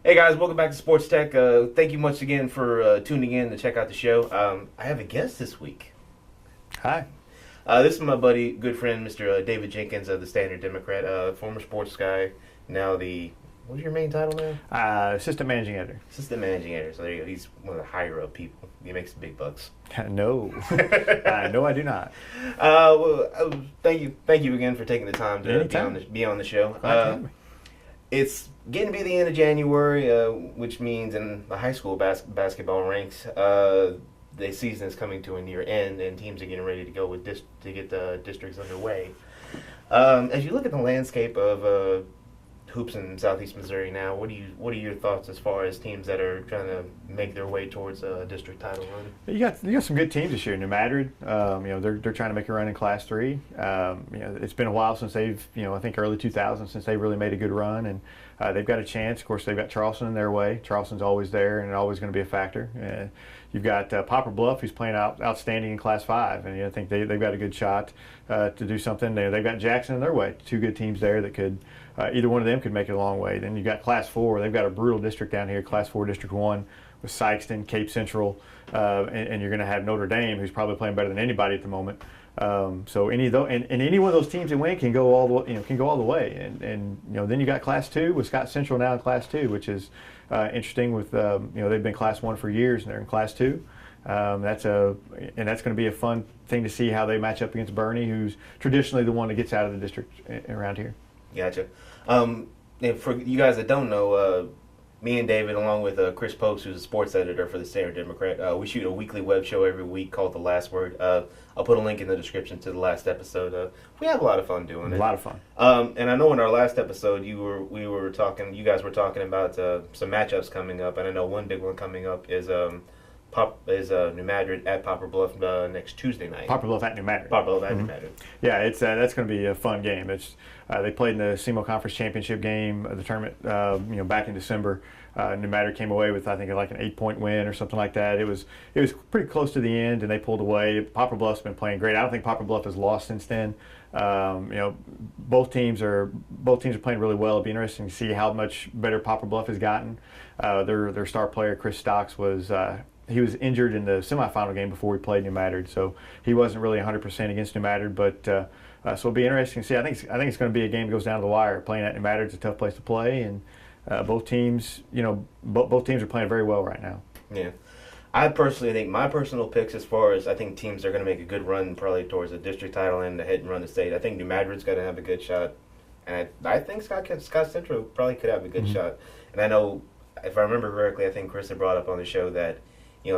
Hey guys, welcome back to SportsTech. Thank you much again for tuning in to check out the show. I have a guest this week. Hi. This is my buddy, good friend, Mr. David Jenkins of the Standard Democrat, former sports guy. Now what's your main title now? Assistant managing editor. Assistant managing editor. So there you go. He's one of the higher up people. He makes the big bucks. No. No, I do not. Thank you again for taking the time to be on the show. It's getting to be the end of January, which means in the high school basketball ranks, the season is coming to a near end, and teams are getting ready to go to get the districts underway. As you look at the landscape of hoops in Southeast Missouri now, what are your thoughts as far as teams that are trying to make their way towards a district title run? You got some good teams this year. New Madrid, they're trying to make a run in Class 3. It's been a while since they've, I think early 2000s since they really made a good run, and they've got a chance. Of course, they've got Charleston in their way. Charleston's always there and always going to be a factor. You've got Poplar Bluff, who's playing outstanding in Class 5, and I think they've got a good shot to do something. They've got Jackson in their way. Two good teams there that could. Either one of them could make it a long way. Then you've got Class 4. They've got a brutal district down here, Class 4 District 1, with Sykeston, Cape Central, and you're going to have Notre Dame, who's probably playing better than anybody at the moment. So any of those, and any one of those teams that win can go all the way. And then you got Class 2 with Scott Central now in Class 2, which is interesting. With they've been Class 1 for years, and they're in Class 2. That's going to be a fun thing to see how they match up against Bernie, who's traditionally the one that gets out of the district around here. Gotcha. And for you guys that don't know, me and David, along with Chris Popes, who's a sports editor for the Standard Democrat, we shoot a weekly web show every week called The Last Word. I'll put a link in the description to the last episode. We have a lot of fun doing it. A lot of fun. And I know in our last episode, you guys were talking about some matchups coming up, and I know one big one coming up is New Madrid at Poplar Bluff next Tuesday night. Poplar Bluff at New Madrid. Poplar Bluff at New Madrid. Yeah, it's that's going to be a fun game. They played in the SEMO Conference Championship game, the tournament, back in December. New Madrid came away with, I think, like an 8-point win or something like that. It was pretty close to the end, and they pulled away. Poplar Bluff's been playing great. I don't think Poplar Bluff has lost since then. Both teams are playing really well. It'll be interesting to see how much better Poplar Bluff has gotten. Their star player, Chris Stocks, was injured in the semifinal game before we played New Madrid, so he wasn't really 100% against New Madrid. But so it'll be interesting to see. I think it's going to be a game that goes down to the wire. Playing at New Madrid is a tough place to play, and both teams, both teams are playing very well right now. Yeah, I personally think my personal picks, as far as I think teams are going to make a good run probably towards the district title and head and run the state. I think New Madrid's going to have a good shot, and I think Scott Central probably could have a good shot. And I know, if I remember correctly, I think Chris had brought up on the show that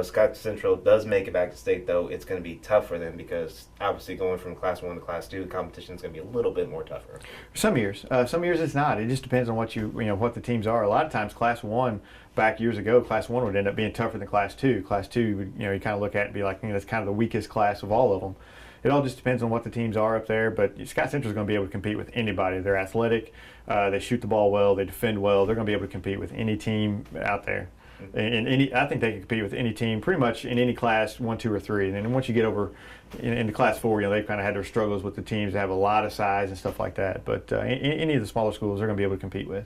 Scott Central does make it back to state, though it's going to be tough for them because obviously going from Class 1 to Class 2, the competition is going to be a little bit more tougher. Some years it's not. It just depends on what what the teams are. A lot of times Class 1 back years ago, Class 1 would end up being tougher than Class 2. Class 2, you kind of look at it and be like, that's kind of the weakest class of all of them. It all just depends on what the teams are up there, but Scott Central is going to be able to compete with anybody. They're athletic, they shoot the ball well, they defend well. They're going to be able to compete with any team out there. I think they can compete with any team pretty much in any class 1, 2, or 3. And then once you get over into Class 4, they've kind of had their struggles with the teams that have a lot of size and stuff like that. But any of the smaller schools, they're going to be able to compete with.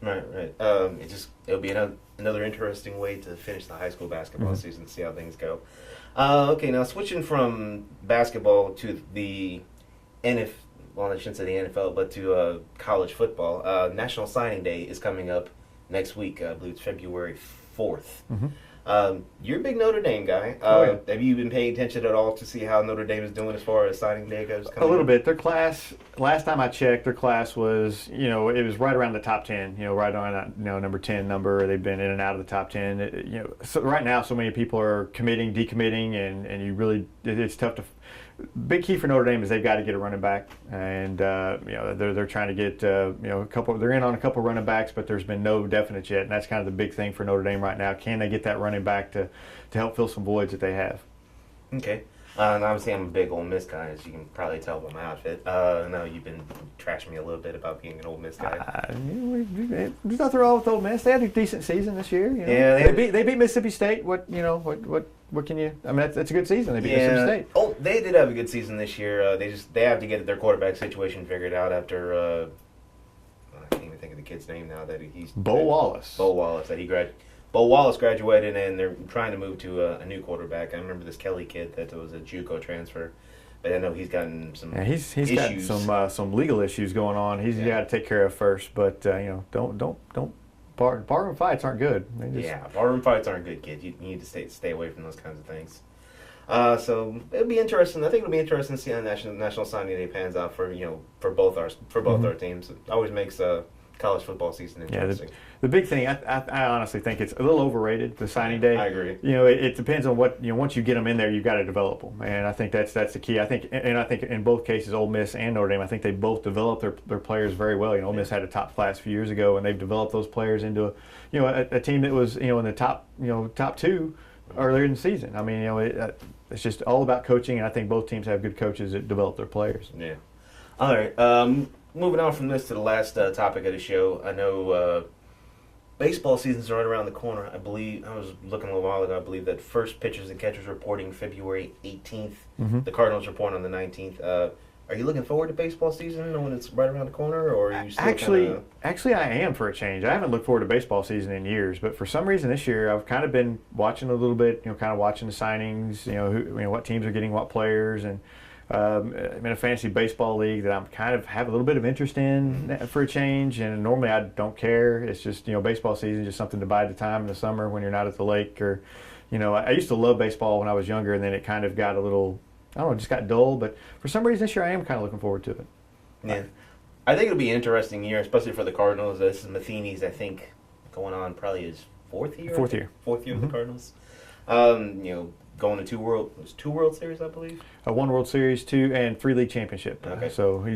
Right. It'll be another interesting way to finish the high school basketball season, see how things go. Okay, now switching from basketball to the NFL. Well, I shouldn't say the NFL, but to college football. National Signing Day is coming up next week. I believe it's February 4th. You're a big Notre Dame guy. Have you been paying attention at all to see how Notre Dame is doing as far as signing day goes? A little bit. Their class, last time I checked, their class was, it was right around the top 10, right on that, number 10 number. They've been in and out of the top 10. So right now, so many people are committing, decommitting, and it's tough to. Big key for Notre Dame is they've got to get a running back, and they're trying to get a couple. They're in on a couple running backs, but there's been no definite yet, and that's kind of the big thing for Notre Dame right now. Can they get that running back to help fill some voids that they have? Okay. And obviously, I'm a big Ole Miss guy, as you can probably tell by my outfit. I know you've been trashing me a little bit about being an Ole Miss guy. There's nothing wrong with Ole Miss. They had a decent season this year. Yeah, they beat Mississippi State. What can you? I mean, that's a good season. They beat Mississippi State. Oh, they did have a good season this year. They have to get their quarterback situation figured out after. I can't even think of the kid's name now that he's Bo Wallace. Bo Wallace Bo Wallace graduated, and they're trying to move to a new quarterback. I remember this Kelly kid that was a JUCO transfer, but I know he's gotten some. Yeah, he's issues. got some legal issues going on. He's got to take care of first. But don't barroom fights aren't good. Barroom fights aren't good, kids. You need to stay away from those kinds of things. So it'll be interesting. I think it'll be interesting to see how national signing day pans out for both our teams. It always makes college football season interesting. Yeah, the big thing, I honestly think it's a little overrated, the signing day. I agree. It depends on what once you get them in there, you've got to develop them, and I think that's the key. I think in both cases, Ole Miss and Notre Dame, I think they both developed their players very well. Ole Miss had a top class a few years ago, and they've developed those players into a team that was in the top two earlier in the season. I mean, it's just all about coaching, and I think both teams have good coaches that develop their players. Yeah. All right. Moving on from this to the last topic of the show. I know baseball season's right around the corner. I believe I was looking a little while ago. I believe that first pitchers and catchers reporting February 18th. Mm-hmm. The Cardinals report on the 19th. Are you looking forward to baseball season when it's right around the corner, or are you still Actually, I am for a change. I haven't looked forward to baseball season in years, but for some reason this year I've kind of been watching a little bit. Kind of watching the signings. What teams are getting what players, and I'm in a fantasy baseball league that I'm kind of have a little bit of interest in for a change. And normally I don't care. It's just baseball season is just something to bide the time in the summer when you're not at the lake, or I used to love baseball when I was younger, and then it kind of got a little. I don't know, just got dull, but for some reason this year I am kind of looking forward to it. Yeah. I think it'll be an interesting year, especially for the Cardinals. This is Matheny's, I think, going on probably his fourth year. Fourth year with the Cardinals. Going to two World Series, I believe. 1 World Series, 2 and 3 league championship. Okay. So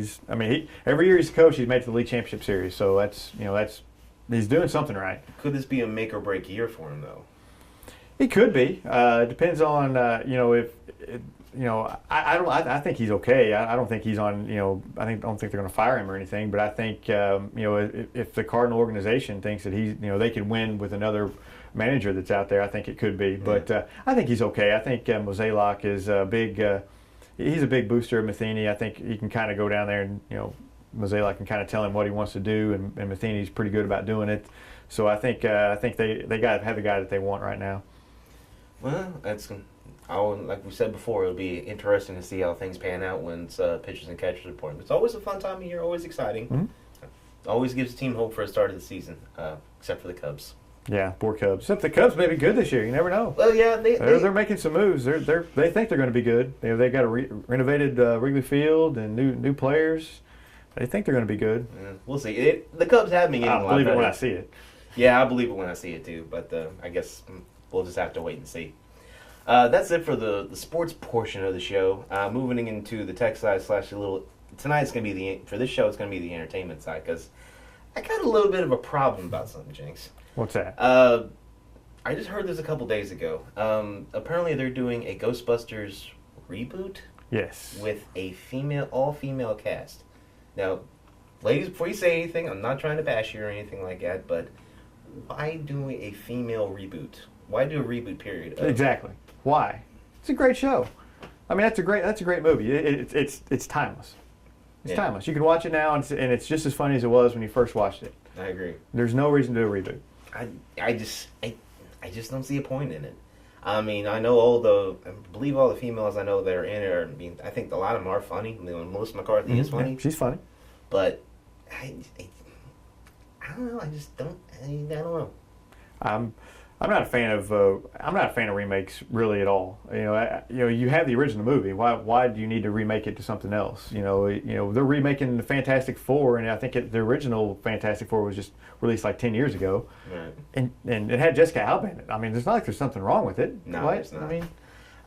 every year he's a coach, he's made it to the league championship series. So that's he's doing something right. Could this be a make or break year for him though? It could be. It depends on if. I think he's okay. I don't think he's on. I don't think they're going to fire him or anything. But I think if the Cardinal organization thinks that he's they can win with another manager that's out there, I think it could be. But I think he's okay. I think Mozeliak is a big. He's a big booster of Matheny. I think he can kind of go down there and Mozeliak can kind of tell him what he wants to do, and Matheny's pretty good about doing it. So I think they got to have the guy that they want right now. Well, like we said before, it'll be interesting to see how things pan out when it's pitchers and catchers reporting. It's always a fun time of year, always exciting. Mm-hmm. Always gives the team hope for the start of the season, except for the Cubs. Yeah, poor Cubs. Except the Cubs may be good this year. You never know. Well, yeah, they're making some moves. They think they're going to be good. They got a renovated Wrigley Field and new players. They think they're going to be good. Yeah, we'll see. The Cubs have been getting a lot better. I believe it when I see it. Yeah, I believe it when I see it too. But I guess we'll just have to wait and see. That's it for the sports portion of the show. Moving into the tech side tonight's going to be for this show, it's going to be the entertainment side, because I got a little bit of a problem about something, Jenks. What's that? I just heard this a couple days ago. Apparently they're doing a Ghostbusters reboot. Yes. With a all-female cast. Now, ladies, before you say anything, I'm not trying to bash you or anything like that, but why do a female reboot? Why do a reboot period? Exactly. Why? It's a great show. I mean, that's a great movie. It's timeless. It's timeless. You can watch it now, and it's just as funny as it was when you first watched it. I agree. There's no reason to do a reboot. I just don't see a point in it. I mean, I believe all the females I know that are in it I think a lot of them are funny. Melissa McCarthy is funny. Yeah, she's funny. But I don't know. I just don't. I don't know. I'm not a fan of remakes really at all. You have the original movie. Why do you need to remake it to something else? They're remaking the Fantastic Four, and I think the original Fantastic Four was just released like 10 years ago. Right. And it had Jessica Alba in it. I mean, it's not like there's something wrong with it. No, it's not. I mean,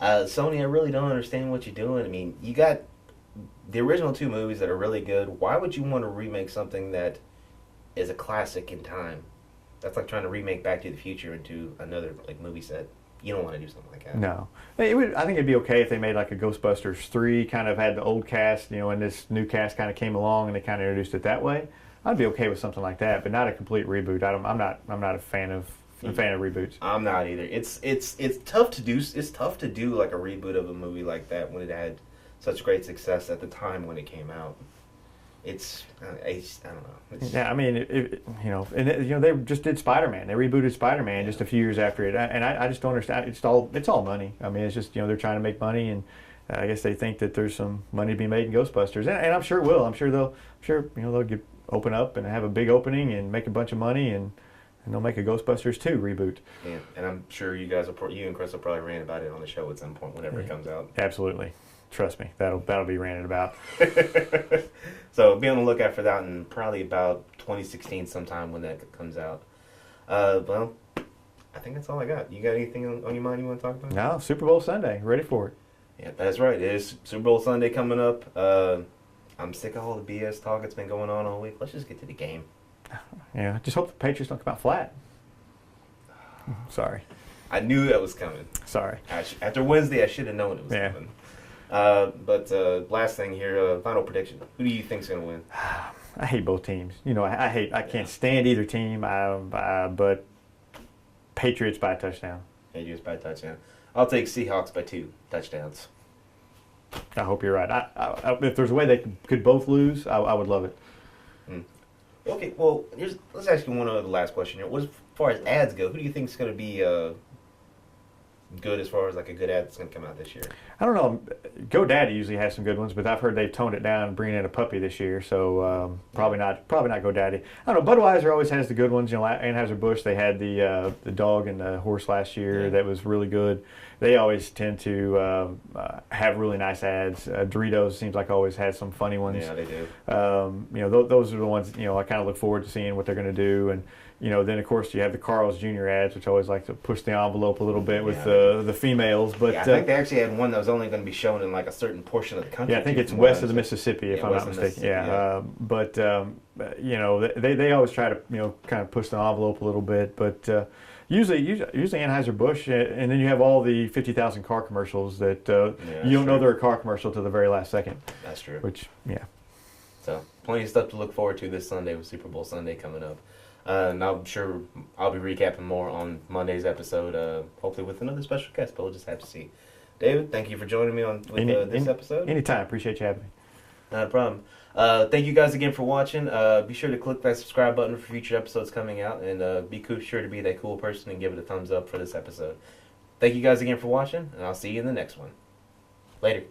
Sony, I really don't understand what you're doing. I mean, you got the original 2 movies that are really good. Why would you want to remake something that is a classic in time? That's like trying to remake Back to the Future into another movie set. You don't want to do something like that. No. I think it'd be okay if they made like a Ghostbusters 3, kind of had the old cast, and this new cast kind of came along and they kind of introduced it that way. I'd be okay with something like that, but not a complete reboot. I'm not a fan of reboots. I'm not either. It's tough to do. It's tough to do like a reboot of a movie like that when it had such great success at the time when it came out. I don't know. Yeah, I mean, they just did Spider-Man. They rebooted Spider-Man just a few years after it, and I just don't understand. It's all money. I mean, it's just they're trying to make money, and I guess they think that there's some money to be made in Ghostbusters, and I'm sure it will. I'm sure they'll open up and have a big opening and make a bunch of money, and they'll make a Ghostbusters 2 reboot. Yeah, and I'm sure you and Chris will probably rant about it on the show at some point whenever it comes out. Absolutely. Trust me, that'll be ranted about. So be on the lookout for that in probably about 2016 sometime when that comes out. Well, I think that's all I got. You got anything on your mind you want to talk about? No, Super Bowl Sunday. Ready for it. Yeah, that's right. It is Super Bowl Sunday coming up. I'm sick of all the BS talk that's been going on all week. Let's just get to the game. Yeah, just hope the Patriots don't come out flat. Sorry. I knew that was coming. Sorry. After Wednesday, I should have known it was coming. But last thing here, final prediction. Who do you think's going to win? I hate both teams. I can't stand either team. But Patriots by a touchdown. Patriots by a touchdown. I'll take Seahawks by 2 touchdowns. I hope you're right. If there's a way they could both lose, I would love it. Okay, well, let's ask you one other last question here. As far as ads go, who do you think is going to be good as far as like a good ad that's going to come out this year? I don't know. GoDaddy usually has some good ones, but I've heard they've toned it down and bringing in a puppy this year, so probably not GoDaddy. I don't know. Budweiser always has the good ones. Anheuser-Busch, they had the dog and the horse last year that was really good. They always tend to have really nice ads. Doritos seems like always has some funny ones. Yeah, they do. Those are the ones I kind of look forward to seeing what they're going to do. And then of course you have the Carl's Jr. ads, which I always like to push the envelope a little bit with the females. But I think they actually had one that was only going to be shown in like a certain portion of the country. Yeah, I think it's west of the Mississippi, if I'm not mistaken. But they always try to kind of push the envelope a little bit. But usually Anheuser-Busch, and then you have all the 50,000 car commercials that you don't know they're a car commercial to the very last second. That's true. So plenty of stuff to look forward to this Sunday with Super Bowl Sunday coming up. And I'm sure I'll be recapping more on Monday's episode, hopefully with another special guest, but we'll just have to see. David, thank you for joining me with this episode. Anytime. Appreciate you having me. Not a problem. Thank you guys again for watching. Be sure to click that subscribe button for future episodes coming out, and be sure to be that cool person and give it a thumbs up for this episode. Thank you guys again for watching, and I'll see you in the next one. Later.